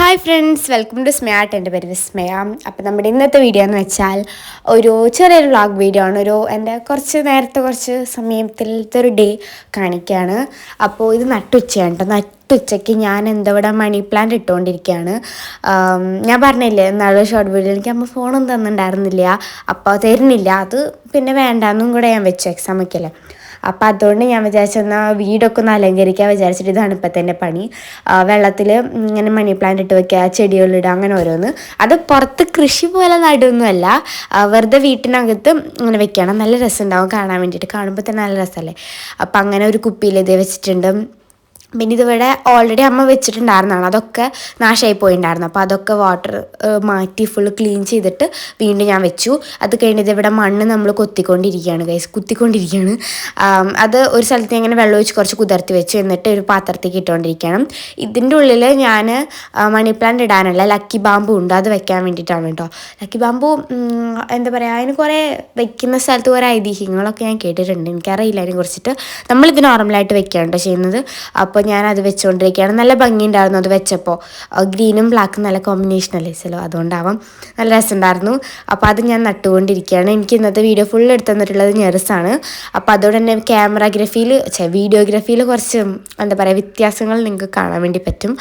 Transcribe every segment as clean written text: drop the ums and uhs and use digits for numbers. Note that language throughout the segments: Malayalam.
Hi friends, welcome to Smart. എൻ്റെ പേര് വിസ്മയ. അപ്പോൾ നമ്മുടെ ഇന്നത്തെ വീഡിയോ എന്ന് വെച്ചാൽ ഒരു ചെറിയൊരു വ്ളോഗ് വീഡിയോ ആണ്. എൻ്റെ കുറച്ച് സമയത്തിലത്തെ ഒരു ഡേ കാണിക്കുകയാണ്. അപ്പോൾ ഇത് നട്ടുച്ചയാണ് കേട്ടോ. നട്ടുച്ചയ്ക്ക് ഞാൻ ഇവിടെ മണി പ്ലാന്റ് ഇട്ടുകൊണ്ടിരിക്കുകയാണ്. ഞാൻ പറഞ്ഞില്ലേ നാളെ ഷോർട്ട് വീഡിയോ എനിക്ക് അമ്മ ഫോണൊന്നും തന്നിട്ടുണ്ടായിരുന്നില്ല, അപ്പോൾ തരുന്നില്ല. അത് പിന്നെ വേണ്ടാന്നും കൂടെ ഞാൻ വെച്ചു, എക്സാം ഒക്കെയല്ലേ. അപ്പം അതുകൊണ്ട് ഞാൻ വിചാരിച്ചെന്നാൽ വീടൊക്കെ ഒന്ന് അലങ്കരിക്കാൻ വിചാരിച്ചിട്ട് ഇതാണ് ഇപ്പോഴത്തെ എൻ്റെ പണി. വെള്ളത്തിൽ ഇങ്ങനെ മണി പ്ലാന്റ് ഇട്ട് വെക്കുക, ചെടികളിടുക, അങ്ങനെ ഓരോന്ന്. അത് പുറത്ത് കൃഷി പോലെ നടുവൊന്നുമല്ല, വെറുതെ വീട്ടിനകത്ത് ഇങ്ങനെ വെക്കണം. നല്ല രസമുണ്ടാവും കാണാൻ വേണ്ടിയിട്ട്. കാണുമ്പോൾ തന്നെ നല്ല രസമല്ലേ. അപ്പം അങ്ങനെ ഒരു കുപ്പിയിൽ ഇത് വെച്ചിട്ടുണ്ട്. പിന്നെ ഇതിവിടെ ഓൾറെഡി അമ്മ വെച്ചിട്ടുണ്ടായിരുന്നതാണ്, അതൊക്കെ നാശമായി പോയിട്ടുണ്ടായിരുന്നു. അപ്പോൾ അതൊക്കെ വാട്ടർ മാറ്റി ഫുള്ള് ക്ലീൻ ചെയ്തിട്ട് വീണ്ടും ഞാൻ വെച്ചു. അത് കഴിഞ്ഞിട്ട് ഇവിടെ മണ്ണ് നമ്മൾ കുത്തിക്കൊണ്ടിരിക്കുകയാണ്. അത് ഒരു സ്ഥലത്ത് ഇങ്ങനെ വെള്ളം ഒഴിച്ച് കുറച്ച് കുതിർത്തി വെച്ചു, എന്നിട്ട് ഒരു പാത്രത്തേക്ക് ഇട്ടുകൊണ്ടിരിക്കണം. ഇതിൻ്റെ ഉള്ളിൽ ഞാൻ മണി പ്ലാന്റ് ഇടാനുള്ള ലക്കി ബാമ്പു ഉണ്ട്, അത് വെക്കാൻ വേണ്ടിയിട്ടാണ് കേട്ടോ. ലക്കി ബാമ്പു എന്താ പറയുക, അതിന് കുറേ വെക്കുന്ന സ്ഥലത്ത് കുറേ ഐതിഹ്യങ്ങളൊക്കെ ഞാൻ കേട്ടിട്ടുണ്ട്. എനിക്കറിയില്ല അതിനെ കുറിച്ചിട്ട്. നമ്മളിത് നോർമലായിട്ട് വെക്കുകയാണ് കേട്ടോ ചെയ്യുന്നത്. അപ്പോൾ ഞാനത് വെച്ചുകൊണ്ടിരിക്കുകയാണ്. നല്ല ഭംഗിയുണ്ടായിരുന്നു അത് വെച്ചപ്പോൾ. ഗ്രീനും ബ്ലാക്കും നല്ല കോമ്പിനേഷൻ അല്ലേ ചിലോ, അതുകൊണ്ടാവാം നല്ല രസമുണ്ടായിരുന്നു. അപ്പോൾ അത് ഞാൻ നട്ടുകൊണ്ടിരിക്കുകയാണ്. എനിക്ക് ഇന്നത്തെ വീഡിയോ ഫുൾ എടുത്തു തന്നിട്ടുള്ളത് ഞെർസാണ്. അപ്പോൾ അതോടെ തന്നെ വീഡിയോഗ്രാഫിയിൽ കുറച്ച് എന്താ പറയുക വ്യത്യാസങ്ങൾ നിങ്ങൾക്ക് കാണാൻ വേണ്ടി പറ്റും.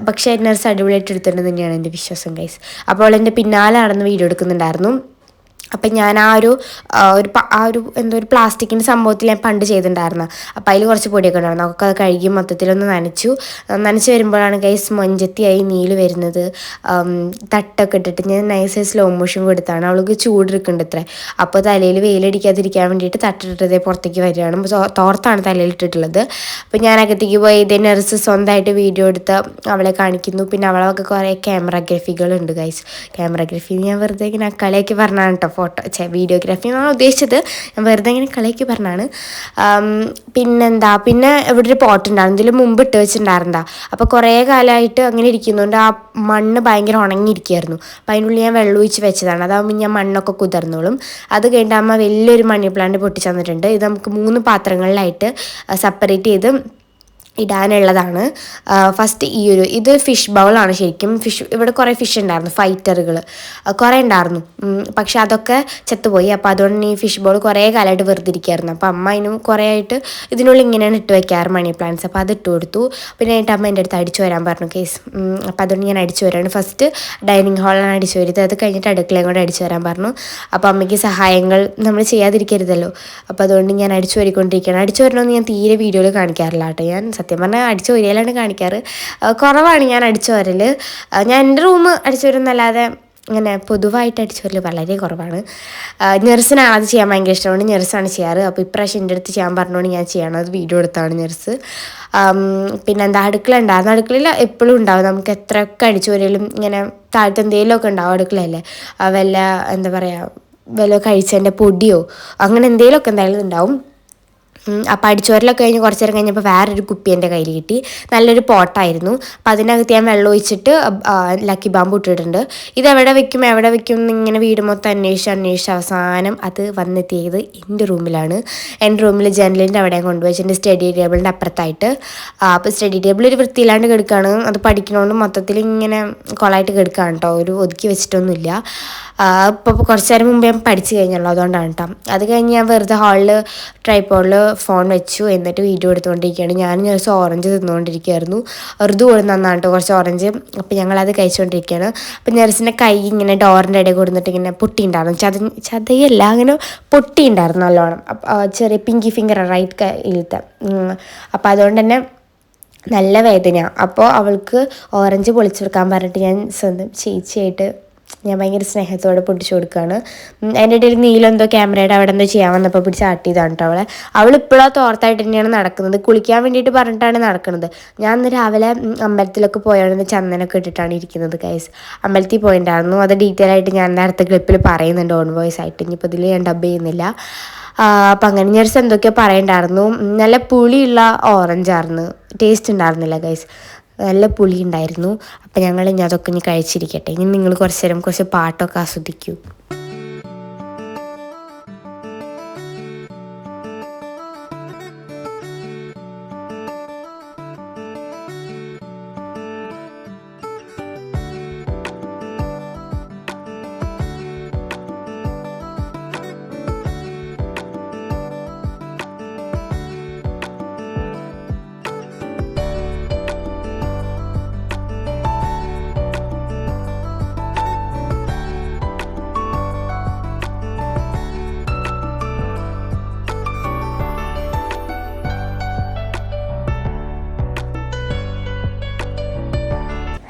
പക്ഷേ ഞെർസ് അടിപൊളിയായിട്ട് എടുത്തിട്ടുണ്ട് തന്നെയാണ് എൻ്റെ വിശ്വാസം ഗൈസ്. അപ്പോൾ എൻ്റെ പിന്നാലെ നടന്ന് വീഡിയോ എടുക്കുന്നുണ്ടായിരുന്നു. അപ്പം ഞാൻ ആ ഒരു എന്തോ ഒരു പ്ലാസ്റ്റിക്കിൻ്റെ സംഭവത്തിൽ ഞാൻ പണ്ട് ചെയ്തിട്ടുണ്ടായിരുന്നു. അപ്പോൾ അതിൽ കുറച്ച് പൊടിയൊക്കെ ഉണ്ടായിരുന്നു. അതൊക്കെ അത് കഴുകി മൊത്തത്തിലൊന്ന് നനച്ച് വരുമ്പോഴാണ് ഗൈസ് മൊഞ്ചത്തിയായി നീല് വരുന്നത്. തട്ടൊക്കെ ഇട്ടിട്ട് ഞാൻ നൈസ് സ്ലോ മോഷൻ കൊടുത്താണ്. അവൾക്ക് ചൂടെടുക്കുന്നുണ്ട് ഇത്ര. അപ്പോൾ തലയിൽ വെയിലടിക്കാതിരിക്കാൻ വേണ്ടിയിട്ട് തട്ടിട്ടതേ പുറത്തേക്ക് വരികയാണ്. തോർത്താണ് തലയിൽ ഇട്ടിട്ടുള്ളത്. അപ്പോൾ ഞാൻ അകത്തേക്ക് പോയി ഇതേ നഴ്സ് സ്വന്തമായിട്ട് വീഡിയോ എടുത്ത് അവളെ കാണിക്കുന്നു. പിന്നെ അവളൊക്കെ കുറേ ക്യാമറാഗ്രഫികളുണ്ട് ഗൈസ്. ക്യാമറാഗ്രഫി ഞാൻ വെറുതെ ഇങ്ങനെ കളിയാക്കി പറഞ്ഞാണ് കേട്ടോ. വീഡിയോഗ്രാഫി എന്നാണ് ഉദ്ദേശിച്ചത്, ഞാൻ വെറുതെ ഇങ്ങനെ കളിയാക്കി പറഞ്ഞാണ്. പിന്നെ ഇവിടെ ഒരു പോട്ട് ഉണ്ടായിരുന്നു, ഇതിൽ മുമ്പ് ഇട്ട് വെച്ചിട്ടുണ്ടായിരുന്നതാ. അപ്പോൾ കുറേ കാലമായിട്ട് അങ്ങനെ ഇരിക്കുന്നതുകൊണ്ട് ആ മണ്ണ് ഭയങ്കര ഉണങ്ങിയിരിക്കുമായിരുന്നു. അപ്പോൾ അതിനുള്ളിൽ ഞാൻ വെള്ളം ഒഴിച്ച് വെച്ചതാണ്. അതാകുമ്പോൾ ഞാൻ മണ്ണൊക്കെ കുതിർന്നോളും. അത് കഴിഞ്ഞിട്ട് അമ്മ വലിയൊരു മണി പ്ലാന്റ് പൊട്ടിച്ച് തന്നിട്ടുണ്ട്. ഇത് നമുക്ക് 3 പാത്രങ്ങളിലായിട്ട് സെപ്പറേറ്റ് ചെയ്ത് ഇടാനുള്ളതാണ്. ഫസ്റ്റ് ഇത് ഫിഷ് ബൗളാണ് ശരിക്കും. ഇവിടെ കുറേ ഫിഷ് ഉണ്ടായിരുന്നു, ഫൈറ്ററുകൾ കുറേ ഉണ്ടായിരുന്നു. പക്ഷെ അതൊക്കെ ചത്തുപോയി. അപ്പോൾ അതുകൊണ്ട് ഈ ഫിഷ് ബൗൾ കുറേ കാലമായിട്ട് വെറുതെ ഇരിക്കുമായിരുന്നു. അപ്പോൾ അമ്മ അതിനും കുറേ ആയിട്ട് ഇതിനുള്ളിൽ ഇങ്ങനെയാണ് ഇട്ട് വയ്ക്കാറ് മണി പ്ലാന്റ്സ്. അപ്പോൾ അത് ഇട്ട് കൊടുത്തു. പിന്നെ ആയിട്ട് അമ്മ എൻ്റെ അടുത്ത് അടിച്ചു വരാൻ പറഞ്ഞു കേസ്. അപ്പോൾ അതുകൊണ്ട് ഞാൻ അടിച്ചു വരാണ്. ഫസ്റ്റ് ഡൈനിങ് ഹാളാണ് അടിച്ചു വരുന്നത്, അത് കഴിഞ്ഞിട്ട് അടുക്കളയും കൂടെ അടിച്ചു വരാൻ പറഞ്ഞു. അപ്പോൾ അമ്മയ്ക്ക് സഹായങ്ങൾ നമ്മൾ ചെയ്യാതിരിക്കരുതല്ലോ. അപ്പോൾ അതുകൊണ്ട് ഞാൻ അടിച്ചു വരിക്കൊണ്ടിരിക്കുകയാണ്. അടിച്ചു വരണമെന്ന് ഞാൻ തീരെ വീഡിയോയിൽ കാണിക്കാറില്ല കേട്ടോ. ഞാൻ സത്യം പറഞ്ഞാൽ അടിച്ചു വരികയിലാണ് കാണിക്കാറ്. കുറവാണ് ഞാൻ അടിച്ചു വരൽ. ഞാൻ എൻ്റെ റൂം അടിച്ചു വരുന്നല്ലാതെ ഇങ്ങനെ പൊതുവായിട്ട് അടിച്ചു വരൽ വളരെ കുറവാണ്. ഞെർസിനാണ് അത് ചെയ്യാൻ ഭയങ്കര ഇഷ്ടമാണ്, ഞെർസാണ് ചെയ്യാറ്. അപ്പോൾ ഇപ്രാവശ്യം എൻ്റെ അടുത്ത് ചെയ്യാൻ പറഞ്ഞുകൊണ്ട് ഞാൻ ചെയ്യണം. അത് വീഡിയോ എടുത്താണ് ഞെർസ്. അടുക്കള ഉണ്ടായിരുന്നു. അടുക്കളയിൽ എപ്പോഴും ഉണ്ടാവും, നമുക്ക് എത്രയൊക്കെ അടിച്ചു വരലും ഇങ്ങനെ താഴത്തെ എന്തെങ്കിലുമൊക്കെ ഉണ്ടാവും അടുക്കളയല്ലേ. വല്ല കഴിച്ചതിൻ്റെ പൊടിയോ അങ്ങനെ എന്തെങ്കിലുമൊക്കെ എന്തായാലും ഉണ്ടാവും. അപ്പോൾ അടിച്ചോരലൊക്കെ കഴിഞ്ഞ് കുറച്ച് നേരം കഴിഞ്ഞപ്പോൾ വേറൊരു കുപ്പി എൻ്റെ കയ്യിൽ കിട്ടി. നല്ലൊരു പോട്ടായിരുന്നു. അപ്പോൾ അതിനകത്ത് ഞാൻ വെള്ളം ഒഴിച്ചിട്ട് ലക്കി ബാമ്പ് ഇട്ടിട്ടുണ്ട്. ഇത് എവിടെ വെക്കും എന്നിങ്ങനെ വീട് മൊത്തം അന്വേഷിച്ച് അവസാനം അത് വന്നെത്തിയത് എൻ്റെ റൂമിലാണ്. എൻ്റെ റൂമിൽ ജനലിൻ്റെ അവിടെ കൊണ്ടുവച്ചിട്ടുണ്ട്, സ്റ്റഡി ടേബിളിൻ്റെ അപ്പുറത്തായിട്ട്. അപ്പോൾ സ്റ്റഡി ടേബിൾ ഒരു വൃത്തിയില്ലാണ്ട് കിടക്കുകയാണ്. അത് പഠിക്കണോണ്ട് മൊത്തത്തിൽ ഇങ്ങനെ കൊളായിട്ട് കിടക്കുകയാണ് കേട്ടോ, ഒരു ഒതുക്കി വെച്ചിട്ടൊന്നുമില്ല. ഇപ്പോൾ കുറച്ച് നേരം മുമ്പ് ഞാൻ പഠിച്ചു കഴിഞ്ഞുള്ളൂ, അതുകൊണ്ടാണ് കേട്ടോ. അത് കഴിഞ്ഞ് ഞാൻ വെറുതെ ഹാളിൽ ട്രൈപോഡിൽ ഫോൺ വെച്ചു, എന്നിട്ട് വീഡിയോ എടുത്തുകൊണ്ടിരിക്കുകയാണ്. ഞാൻ കുറച്ച് ഓറഞ്ച് തിന്നുകൊണ്ടിരിക്കുകയായിരുന്നു. വെറുതെ നന്നാണ് കേട്ടോ കുറച്ച് ഓറഞ്ച്. അപ്പോൾ ഞങ്ങളത് കഴിച്ചുകൊണ്ടിരിക്കുകയാണ്. അപ്പോൾ നെർസിൻ്റെ കൈ ഇങ്ങനെ ഡോറിൻ്റെ ഇടയിൽ കൊടുത്തിട്ട് ഇങ്ങനെ പൊട്ടിയിട്ടുണ്ടായിരുന്നു. ചതയല്ല, അങ്ങനെ പൊട്ടിയിട്ടുണ്ടായിരുന്നു നല്ലോണം. ചെറിയ പിങ്കി ഫിംഗർ റൈറ്റ് കയ്യിലത്തെ. അപ്പോൾ അതുകൊണ്ട് തന്നെ നല്ല വേദന. അപ്പോൾ അവൾക്ക് ഓറഞ്ച് പൊളിച്ചെടുക്കാൻ പറഞ്ഞിട്ട് ഞാൻ സ്വന്തം ചേച്ചിയായിട്ട് ഞാൻ ഭയങ്കര സ്നേഹത്തോടെ പൊട്ടിച്ചു കൊടുക്കുകയാണ്. അതിൻ്റെ ഇടയിൽ നീലെന്തോ ക്യാമറയുടെ അവിടെ എന്തോ ചെയ്യാൻ വന്നപ്പോൾ പിടിച്ച് ആട്ടിയതാണ് കേട്ടോ അവളിപ്പോഴും തോർത്തായിട്ട് തന്നെയാണ് നടക്കുന്നത്. കുളിക്കാൻ വേണ്ടിയിട്ട് പറഞ്ഞിട്ടാണ് നടക്കുന്നത്. ഞാൻ ഇന്ന് രാവിലെ അമ്പലത്തിലൊക്കെ പോയാണ് ചന്ദനമൊക്കെ ഇട്ടിട്ടാണ് ഇരിക്കുന്നത് ഗൈസ്. അമ്പലത്തിൽ പോയിട്ടുണ്ടായിരുന്നു. അത് ഡീറ്റെയിൽ ആയിട്ട് ഞാൻ നേരത്തെ ക്ലിപ്പിൽ പറയുന്നുണ്ട് ഓൺ വോയിസ് ആയിട്ട്. ഇനിയിപ്പോൾ ഇതിൽ ഞാൻ ഡബ് ചെയ്യുന്നില്ല. അപ്പം അങ്ങനെ ഞെർസ് എന്തൊക്കെയോ പറയണ്ടായിരുന്നു. നല്ല പുളിയുള്ള ഓറഞ്ചായിരുന്നു, ടേസ്റ്റ് ഉണ്ടായിരുന്നില്ല ഗൈസ്, നല്ല പുളി ഉണ്ടായിരുന്നു. അപ്പം ഞങ്ങൾ ഇനി അതൊക്കെ ഇനി കഴിച്ചിരിക്കട്ടെ. ഇനി നിങ്ങൾ കുറച്ച് നേരം കുറച്ച് പാട്ടൊക്കെ ആസ്വദിക്കൂ.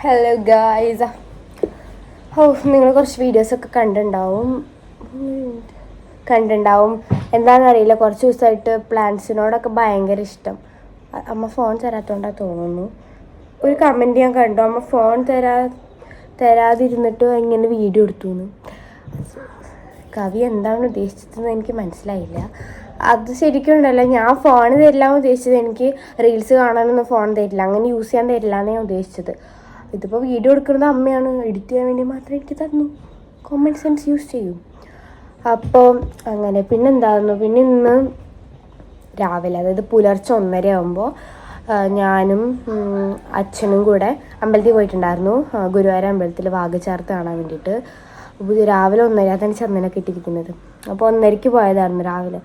Hello guys. നിങ്ങൾ കുറച്ച് വീഡിയോസൊക്കെ കണ്ടിട്ടുണ്ടാവും. എന്താണെന്നറിയില്ല, കുറച്ച് ദിവസമായിട്ട് പ്ലാന്റ്സിനോടൊക്കെ ഭയങ്കര ഇഷ്ടം. അമ്മ ഫോൺ തരാത്തോണ്ടാണ് തോന്നുന്നു. ഒരു കമൻറ്റ് ഞാൻ കണ്ടു, അമ്മ ഫോൺ തരാതിരുന്നിട്ട് ഇങ്ങനെ വീഡിയോ എടുത്തു. കവി എന്താണ് ഉദ്ദേശിച്ചതെന്ന് എനിക്ക് മനസ്സിലായില്ല. അത് ശരിക്കും ഉണ്ടല്ലോ, ഞാൻ ഫോൺ തരില്ല എന്ന് ഉദ്ദേശിച്ചത്, എനിക്ക് റീൽസ് കാണാനൊന്നും ഫോൺ തരില്ല, അങ്ങനെ യൂസ് ചെയ്യാൻ തരില്ല എന്ന് ഞാൻ ഉദ്ദേശിച്ചത്. ഇതിപ്പോൾ വീഡിയോ എടുക്കുന്നത് അമ്മയാണ്, എഡിറ്റ് ചെയ്യാൻ വേണ്ടി മാത്രം എനിക്ക് തന്നു. കോമൺ സെൻസ് യൂസ് ചെയ്യും. അപ്പോൾ അങ്ങനെ പിന്നെന്തായിരുന്നു, പിന്നെ ഇന്ന് രാവിലെ, അതായത് പുലർച്ചെ 1:30 ആകുമ്പോൾ ഞാനും അച്ഛനും കൂടെ അമ്പലത്തിൽ പോയിട്ടുണ്ടായിരുന്നു. ഗുരുവായൂർ അമ്പലത്തിൽ വാഗചാർത്ത് കാണാൻ വേണ്ടിയിട്ട്. രാവിലെ 1:30 അതാണ് ചന്ദനൊക്കെ ഇട്ടിരിക്കുന്നത്. അപ്പോൾ 1:30 പോയതായിരുന്നു രാവിലെ.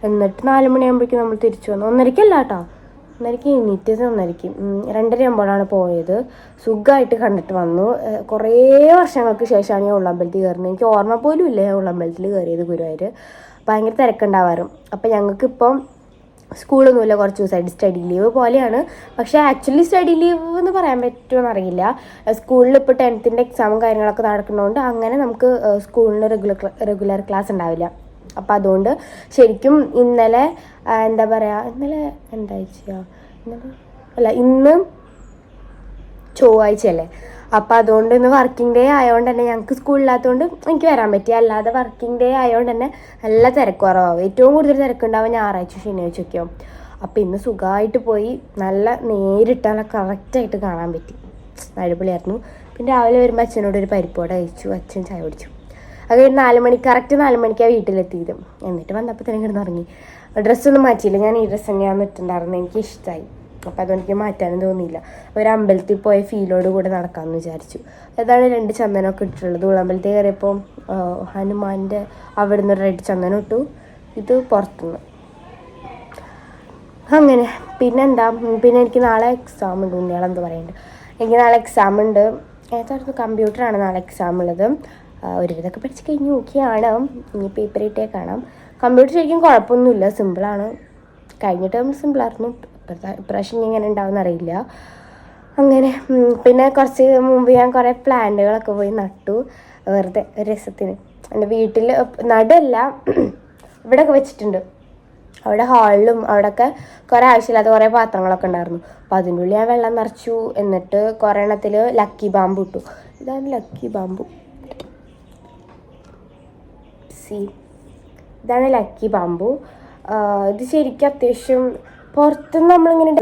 എന്നിട്ട് 4 മണിയാകുമ്പോഴേക്കും നമ്മൾ തിരിച്ചു വന്നു. 1:30 കേട്ടോ, 1:30 എണീറ്റത് 1:30. 2:30 ആകുമ്പോഴാണ് പോയത്. സുഖമായിട്ട് കണ്ടിട്ട് വന്നു. കുറേ വർഷങ്ങൾക്ക് ശേഷമാണ് ഞാൻ ഉള്ളമ്പലത്തിൽ കയറുന്നത്. എനിക്ക് ഓർമ്മ പോലും ഇല്ല ഞാൻ ഉള്ളമ്പലത്തിൽ കയറിയത് ഗുരുവായൂർ. ഭയങ്കര തിരക്കുണ്ടാവാറും. അപ്പോൾ ഞങ്ങൾക്കിപ്പം സ്കൂളൊന്നുമില്ല, കുറച്ച് ദിവസമായിട്ട് സ്റ്റഡി ലീവ് പോലെയാണ്. പക്ഷേ ആക്ച്വലി സ്റ്റഡി ലീവ് എന്ന് പറയാൻ പറ്റുമോ അറിയില്ല. സ്കൂളിൽ ഇപ്പോൾ 10th എക്സാമും കാര്യങ്ങളൊക്കെ നടക്കുന്നതുകൊണ്ട് അങ്ങനെ നമുക്ക് സ്കൂളിന് റെഗുലർ ക്ലാസ് ഉണ്ടാവില്ല. അപ്പം അതുകൊണ്ട് ശരിക്കും ഇന്നലെ എന്താ പറയുക, ഇന്ന് ചൊവ്വാഴ്ചയല്ലേ. അപ്പം അതുകൊണ്ട് ഇന്ന് വർക്കിംഗ് ഡേ ആയതുകൊണ്ട് തന്നെ ഞങ്ങൾക്ക് സ്കൂളില്ലാത്തതുകൊണ്ട് എനിക്ക് വരാൻ പറ്റി. അല്ലാതെ വർക്കിംഗ് ഡേ ആയതുകൊണ്ട് തന്നെ നല്ല തിരക്ക് കുറവാകും. ഏറ്റവും കൂടുതൽ തിരക്കുണ്ടാവും ഞായറാഴ്ച ശനിയാഴ്ചയൊക്കെയാവും. അപ്പോൾ ഇന്ന് സുഖമായിട്ട് പോയി നല്ല നേരിട്ടാൽ കറക്റ്റായിട്ട് കാണാൻ പറ്റി. അടിപൊളിയായിരുന്നു. പിന്നെ രാവിലെ വരുമ്പോൾ അച്ഛനോട് ഒരു പരിപ്പോടെ കഴിച്ചു. അച്ഛൻ ചായ കുടിച്ചു. അത് 4 മണിക്ക്, കറക്റ്റ് 4 മണിക്കാണ് വീട്ടിലെത്തിയത്. എന്നിട്ട് വന്നപ്പോൾ തന്നെ കിടന്ന് ഉറങ്ങി. ഡ്രസ്സൊന്നും മാറ്റിയില്ല. ഞാൻ ഈ ഡ്രസ്സ് തന്നെയാണ് ഇട്ടുണ്ടായിരുന്നത്. എനിക്ക് ഇഷ്ടമായി. അപ്പോൾ അതെനിക്ക് മാറ്റാനും തോന്നിയില്ല. ഒരു അമ്പലത്തിൽ പോയ ഫീലോട് കൂടെ നടക്കാമെന്ന് വിചാരിച്ചു. അതാണ് 2 ചന്ദനമൊക്കെ ഇട്ടിട്ടുള്ളത്. ഉള്ളമ്പലത്തിൽ കയറിയപ്പോൾ ഹനുമാൻ്റെ അവിടെ നിന്ന് റെഡ് ചന്ദനം ഇട്ടു, ഇത് പുറത്തുനിന്ന്. അങ്ങനെ പിന്നെന്താ, പിന്നെ എനിക്ക് നാളെ എക്സാം ഉണ്ട്. ഉണ്ണിയാളെന്ത് പറയുന്നുണ്ട്, എനിക്ക് നാളെ എക്സാം ഉണ്ട്. ഏതായിരുന്നു, കമ്പ്യൂട്ടറാണ് നാളെ എക്സാം ഉള്ളത്. ഒരുവിധമൊക്കെ പഠിച്ച് കഴിഞ്ഞ് നോക്കിയാണ്. ഇനി പേപ്പർ ഇട്ടേ കാണാം. കമ്പ്യൂട്ടർ ശരിക്കും കുഴപ്പമൊന്നുമില്ല, സിമ്പിളാണ്. കഴിഞ്ഞ ടേം സിമ്പിളായിരുന്നു. ഇപ്രാവശ്യം എങ്ങനെ ഉണ്ടാവുമെന്ന് അറിയില്ല. അങ്ങനെ പിന്നെ കുറച്ച് മുമ്പ് ഞാൻ കുറേ പ്ലാന്റുകളൊക്കെ പോയി നട്ടു, വെറുതെ രസത്തിന്. എൻ്റെ വീട്ടിൽ നടല്ല, ഇവിടെയൊക്കെ വെച്ചിട്ടുണ്ട്. അവിടെ ഹാളിലും അവിടെയൊക്കെ കുറേ ആവശ്യമില്ലാത്ത കുറേ പാത്രങ്ങളൊക്കെ ഉണ്ടായിരുന്നു. അപ്പോൾ അതിൻ്റെ ഉള്ളിൽ ഞാൻ വെള്ളം നിറച്ചു. എന്നിട്ട് കുറേ എണ്ണത്തിൽ ലക്കി ബാമ്പു ഇട്ടു. ഇതാണ് ലക്കി ബാമ്പു. ഇതാണ് ലക്കി ബാമ്പു. ഇത് ശരിക്കും അത്യാവശ്യം പുറത്തുനിന്ന് നമ്മളിങ്ങനെ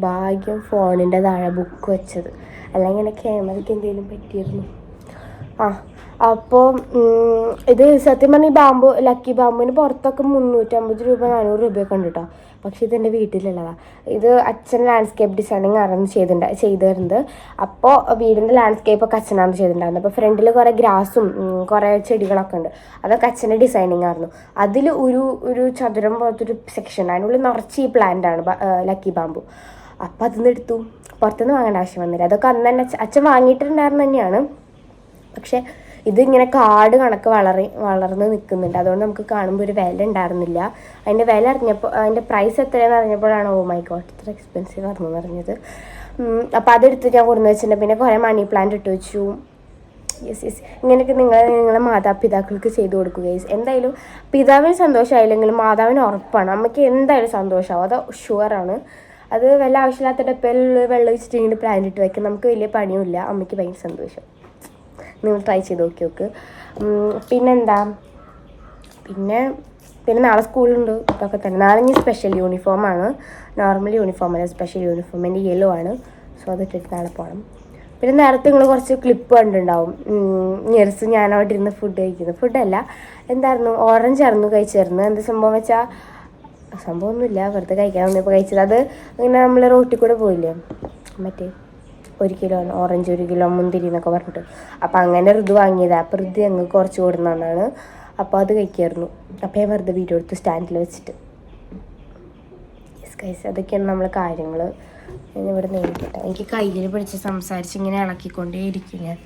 ഭാഗ്യം ഫോണിൻ്റെ താഴെ ബുക്ക് വെച്ചത്, അല്ലെങ്കിൽ ഇങ്ങനെ ക്യാമറയ്ക്ക് എന്തെങ്കിലും പറ്റിയിരുന്നു. അപ്പോൾ ഇത് സത്യം പറഞ്ഞാൽ ഈ ബാമ്പു, ലക്കി ബാമ്പുവിന് പുറത്തൊക്കെ 350 രൂപ 400 രൂപയൊക്കെ ഉണ്ട് കേട്ടോ. പക്ഷേ ഇതെൻ്റെ വീട്ടിലുള്ളതാണ്. ഇത് അച്ഛൻ ലാൻഡ്സ്കേപ്പ് ഡിസൈനിങ് ആണ് ചെയ്തു തരുന്നത്. അപ്പോൾ വീടിൻ്റെ ലാൻഡ്സ്കേപ്പൊക്കെ അച്ഛനാണ് ചെയ്തിട്ടുണ്ടായിരുന്നത്. അപ്പോൾ ഫ്രണ്ടിൽ കുറേ ഗ്രാസും കുറേ ചെടികളൊക്കെ ഉണ്ട്. അതൊക്കെ അച്ഛൻ്റെ ഡിസൈനിങ് ആയിരുന്നു. അതിൽ ഒരു ചതുരം പോലത്തൊരു സെക്ഷൻ, അതിനുള്ളിൽ നിറച്ച് ഈ പ്ലാന്റാണ് ലക്കി ബാമ്പു. അപ്പോൾ അതിൽ നിന്ന് എടുത്തു. പുറത്തുനിന്ന് വാങ്ങേണ്ട ആവശ്യം വന്നില്ല. അതൊക്കെ അന്ന് തന്നെ അച്ഛൻ വാങ്ങിയിട്ടുണ്ടായിരുന്നു തന്നെയാണ്. പക്ഷേ ഇതിങ്ങനെ കാട് കണക്ക് വളർന്ന് നിൽക്കുന്നുണ്ട്. അതുകൊണ്ട് നമുക്ക് കാണുമ്പോൾ ഒരു വില ഉണ്ടായിരുന്നില്ല. അതിൻ്റെ വില അറിഞ്ഞപ്പോൾ, അതിൻ്റെ പ്രൈസ് എത്രയാണെന്ന് അറിഞ്ഞപ്പോഴാണ് ഓ മൈ ഗോഡ് ഇത്ര എക്സ്പെൻസീവ് ആയിരുന്നു എന്ന് പറഞ്ഞത്. അപ്പോൾ അതെടുത്ത് ഞാൻ കൊണ്ടുവന്ന് വെച്ചിട്ടുണ്ട്. പിന്നെ കുറേ മണി പ്ലാന്റ് ഇട്ട് വെച്ചു. യെസ് ഇങ്ങനെയൊക്കെ നിങ്ങളെ മാതാപിതാക്കൾക്ക് ചെയ്തു കൊടുക്കുക. എന്തായാലും പിതാവിന് സന്തോഷമായില്ലെങ്കിലും മാതാവിന് ഉറപ്പാണ്, അമ്മയ്ക്ക് എന്തായാലും സന്തോഷമാവും, അത് ഷുവറാണ്. അത് വല്ല ആവശ്യമില്ലാത്ത ഡപ്പയിൽ വെള്ളം ഒഴിച്ചിട്ട് ഇങ്ങനെ പ്ലാന്റ് ഇട്ട് വയ്ക്കും. നമുക്ക് വലിയ പണിയുമില്ല, അമ്മയ്ക്ക് ഭയങ്കര സന്തോഷം. നിങ്ങൾ ട്രൈ ചെയ്ത് നോക്കി. പിന്നെന്താ, പിന്നെ നാളെ സ്കൂളുണ്ട്. ഇതൊക്കെ തന്നെ. നാളെ ഇനി സ്പെഷ്യൽ യൂണിഫോമാണ്. നോർമൽ യൂണിഫോമല്ല, സ്പെഷ്യൽ യൂണിഫോം. എൻ്റെ യെല്ലോ ആണ്. സോ അതിട്ടിട്ട് നാളെ പോകണം. പിന്നെ നേരത്തെ നിങ്ങൾ കുറച്ച് ക്ലിപ്പ് കണ്ടിട്ടുണ്ടാവും. ഞെർസ് ഞാൻ അവിടെ ഇരുന്ന് ഫുഡ് കഴിക്കുന്നത്. ഫുഡല്ല, എന്തായിരുന്നു, ഓറഞ്ച് ആയിരുന്നു കഴിച്ചിരുന്നത്. എന്ത് സംഭവം വെച്ചാൽ, സംഭവമൊന്നുമില്ല, വെറുതെ കഴിക്കാൻ വന്നപ്പോൾ കഴിച്ചത്. അത് ഇങ്ങനെ നമ്മൾ റോട്ടിൽ കൂടെ പോയില്ലേ, മറ്റേ 1 കിലോ ഓറഞ്ച് 1 കിലോ മുന്തിരി എന്നൊക്കെ പറഞ്ഞിട്ട്. അപ്പോൾ അങ്ങനെ ഋതു വാങ്ങിയതാണ്. അപ്പോൾ ഋതു ഞങ്ങൾക്ക് കുറച്ച് കൊടുക്കുന്നതാണ്. അപ്പോൾ അത് കഴിക്കായിരുന്നു. അപ്പോൾ ഞാൻ വെറുതെ വീഡിയോ എടുത്ത് സ്റ്റാൻഡിൽ വെച്ചിട്ട്. യെസ് ഗൈസ്, അതൊക്കെയാണ് നമ്മൾ കാര്യങ്ങൾ. ഞാൻ ഇവിടെ നേരിട്ടിട്ട് എനിക്ക് കയ്യിൽ പിടിച്ച് സംസാരിച്ച് ഇങ്ങനെ ഇളക്കിക്കൊണ്ടേ ഇരിക്കും ഞാൻ.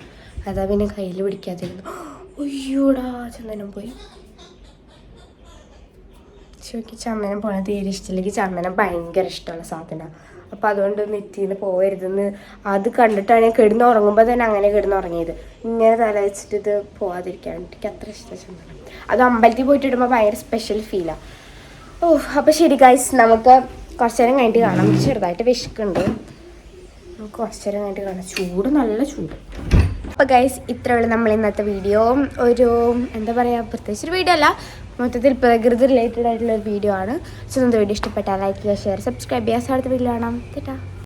അതാ പിന്നെ കയ്യിൽ പിടിക്കാതിരുന്നു. അയ്യോടാ, ചന്ദനം പോയി. ശരിക്കും ചന്ദനം പോണത് തീരെ ഇഷ്ടമില്ല. എനിക്ക് ചന്ദനം ഭയങ്കര ഇഷ്ടമുള്ള സാധനമാണ്. അപ്പോൾ അതുകൊണ്ട് നെറ്റിന്ന് പോകരുതെന്ന് അത് കണ്ടിട്ടാണ് ഞാൻ കിടന്നുറങ്ങുമ്പോൾ തന്നെ അങ്ങനെ കിടന്നുറങ്ങിയത്. ഇങ്ങനെ തല വെച്ചിട്ട് ഇത് പോകാതിരിക്കാൻ എനിക്ക് അത്ര ഇഷ്ടം ചന്ദനം. അത് അമ്പലത്തിൽ പോയിട്ട് ഇടുമ്പോൾ ഭയങ്കര സ്പെഷ്യൽ ഫീലാണ്. അപ്പോൾ ശരി ഗൈസ്, നമുക്ക് കുറച്ച് നേരം കഴിഞ്ഞിട്ട് കാണാം. ചെറുതായിട്ട് വിശക്കുന്നുണ്ട്, നമുക്ക് കുറച്ച് നേരം കഴിഞ്ഞിട്ട് കാണാം. ചൂട്, നല്ല ചൂട്. അപ്പോൾ ഗൈസ്, ഇത്രയുള്ള നമ്മൾ ഇന്നത്തെ വീഡിയോ. ഒരു എന്താ പറയുക, പ്രത്യേകിച്ചൊരു വീഡിയോ അല്ല, മൊത്തത്തിൽ പ്രകൃതി റിലേറ്റഡ് ആയിട്ടുള്ള ഒരു വീഡിയോ ആണ്. സോ ഇന്നത്തെ വീഡിയോ ഇഷ്ടപ്പെട്ടാൽ ലൈക്ക് ചെയ്യുക, ഷെയർ, സബ്സ്ക്രൈബ് ചെയ്യുക. അടുത്ത വീഡിയോ കാണാം.